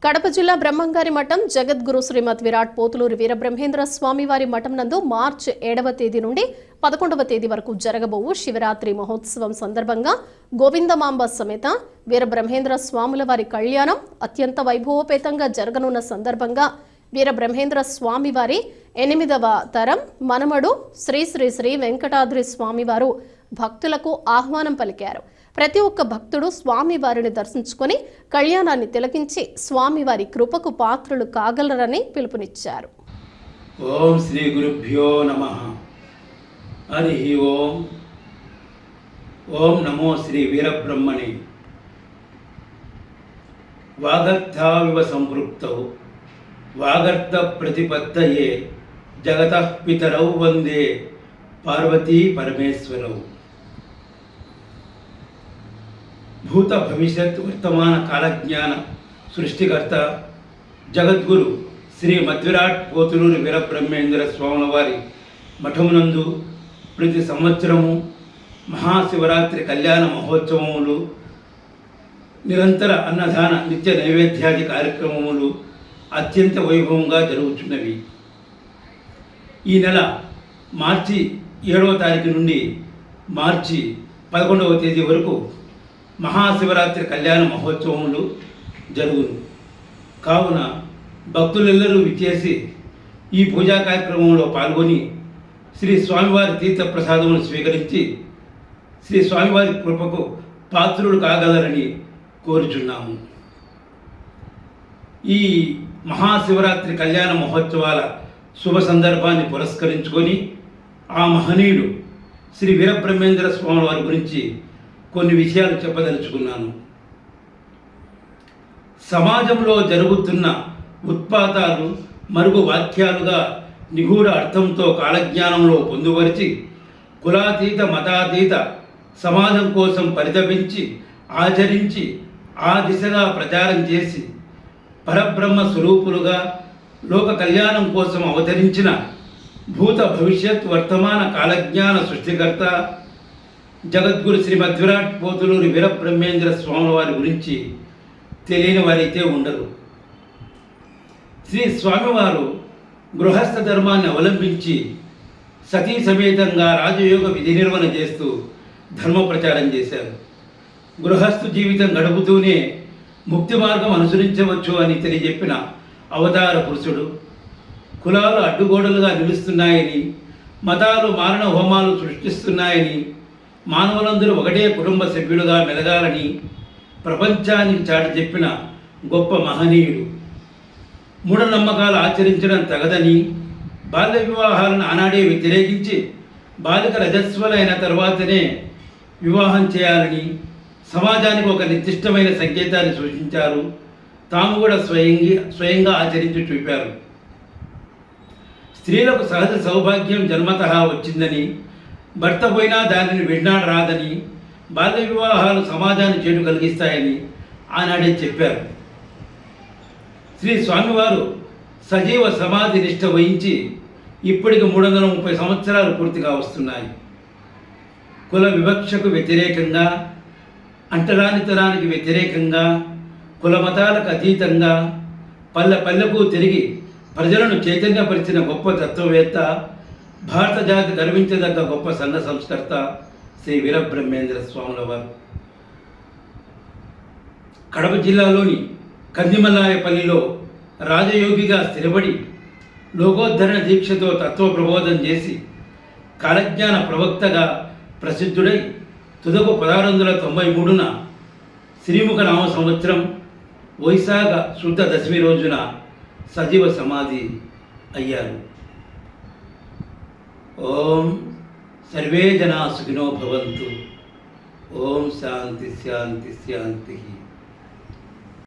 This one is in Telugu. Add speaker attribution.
Speaker 1: కడప జిల్లా బ్రహ్మంగారి మఠం జగద్గురు శ్రీమద్ విరాట్ పోతులూరి వీరబ్రహ్మేంద్ర స్వామి వారి మఠం నందు మార్చి 7వ తేదీ నుండి 11వ తేదీ వరకు జరగబోవు శివరాత్రి మహోత్సవం సందర్భంగా గోవిందమాంబ సమేత వీరబ్రహ్మేంద్ర స్వాముల వారి కళ్యాణం అత్యంత వైభవోపేతంగా జరగనున్న సందర్భంగా వీరబ్రహ్మేంద్ర స్వామి వారి 8వ తరం మనమడు శ్రీ శ్రీ శ్రీ వెంకటాద్రి స్వామివారు భక్తులకు ఆహ్వానం పలికారు. ప్రతి ఒక్క భక్తుడు స్వామివారిని దర్శించుకొని కళ్యాణాన్ని తిలకించి స్వామివారి కృపకు పాత్రులు కాగలరని పిలుపునిచ్చారు.
Speaker 2: ఓం శ్రీ గురుభ్యో నమః. హరి ఓం. ఓం నమో శ్రీ వీరబ్రహ్మణే. వాగర్థావివ సంపృక్తౌ వాగర్థ ప్రతిపత్తయే జగతః పితరౌ వందే పార్వతీ పరమేశ్వరౌ. భూత భవిష్యత్ వర్తమాన కాలజ్ఞాన సృష్టికర్త జగద్గురు శ్రీ మధ్విరాట్ పోతులూరి వీరబ్రహ్మేంద్ర స్వాముల వారి మఠమునందు ప్రతి సంవత్సరము మహాశివరాత్రి కళ్యాణ మహోత్సవములు, నిరంతర అన్నదాన నిత్య నైవేద్యాది కార్యక్రమములు అత్యంత వైభవంగా జరుగుతున్నవి. ఈ నెల మార్చి 7వ తారీఖు నుండి మార్చి 11వ తేదీ వరకు మహాశివరాత్రి కళ్యాణ మహోత్సవములు జరుగును. కావున భక్తులెల్లరూ విచ్చేసి ఈ పూజా కార్యక్రమంలో పాల్గొని శ్రీ స్వామివారి తీర్థ ప్రసాదమును స్వీకరించి శ్రీ స్వామివారి కృపకు పాత్రులు కాగలరని కోరుచున్నాము. ఈ మహాశివరాత్రి కళ్యాణ మహోత్సవాల శుభ సందర్భాన్ని పురస్కరించుకొని ఆ మహనీయుడు శ్రీ వీరబ్రహ్మేంద్ర స్వామి వారి గురించి కొన్ని విషయాలు చెప్పదలుచుకున్నాను. సమాజంలో జరుగుతున్న ఉత్పాతాలు మరుగు వాక్యాలుగా నిగూఢ అర్థంతో కాలజ్ఞానంలో పొందుపరిచి కులాతీత మతాతీత సమాజం కోసం పరితపించి ఆచరించి ఆ దిశగా ప్రచారం చేసి పరబ్రహ్మ స్వరూపులుగా లోక కళ్యాణం కోసం అవతరించిన భూత భవిష్యత్ వర్తమాన కాలజ్ఞాన సృష్టికర్త జగద్గురు శ్రీ మధ్విరాట్ పోతులూరి వీరబ్రహ్మేంద్ర స్వాముల వారి గురించి తెలియని వారైతే ఉండరు. శ్రీ స్వామివారు గృహస్థ ధర్మాన్ని అవలంబించి సతీ సమేతంగా రాజయోగ విధి నిర్వహణ చేస్తూ ధర్మ ప్రచారం చేశారు. గృహస్థు జీవితం గడుపుతూనే ముక్తి మార్గం అనుసరించవచ్చు అని తెలియజెప్పిన అవతార పురుషుడు. కులాలు అడ్డుగోడలుగా నిలుస్తున్నాయని, మతాలు మారణ హోమాలు సృష్టిస్తున్నాయని, మానవులందరూ ఒకటే కుటుంబ సభ్యులుగా మెలగాలని ప్రపంచానికి చాటి చెప్పిన గొప్ప మహనీయుడు. మూఢనమ్మకాలు ఆచరించడం తగదని, బాల్య వివాహాలను ఆనాడే వ్యతిరేకించి బాలిక రజస్వలైన తర్వాతనే వివాహం చేయాలని సమాజానికి ఒక నిర్దిష్టమైన సంకేతాన్ని సూచించారు. తాము కూడా స్వయంగా ఆచరించి చూపారు. స్త్రీలకు సహజ సౌభాగ్యం జన్మతః వచ్చిందని, భర్త పోయినా దానిని విన్నాడు రాదని, బాల్య వివాహాలు సమాజాన్ని చేటు కలిగిస్తాయని ఆనాడే చెప్పారు. శ్రీ స్వామివారు సజీవ సమాధి నిష్ఠ వహించి ఇప్పటికి 330 సంవత్సరాలు పూర్తిగా వస్తున్నాయి. కుల వివక్షకు వ్యతిరేకంగా, అంటరానితనానికి వ్యతిరేకంగా, కుల మతాలకు అతీతంగా పల్లె పల్లెకు తిరిగి ప్రజలను చైతన్యపరిచిన గొప్ప తత్వవేత్త, భారత జాతి గర్వించదగ్గ గొప్ప సంఘ సంస్కర్త శ్రీ వీరబ్రహ్మేంద్ర స్వాముల వారు. కడప జిల్లాలోని కందిమలాయపల్లిలో రాజయోగిగా స్థిరపడి లోకోద్ధరణ దీక్షతో తత్వ ప్రబోధం చేసి కాలజ్ఞాన ప్రవక్తగా ప్రసిద్ధుడై తుదకు 1693న శ్రీముఖ నామ సంవత్సరం వైశాఖ శుద్ధ దశమి రోజున సజీవ సమాధి అయ్యారు. ఓం సర్వే జనా సుఖినో భవంతు. ఓం శాంతి శాంతి శాంతి.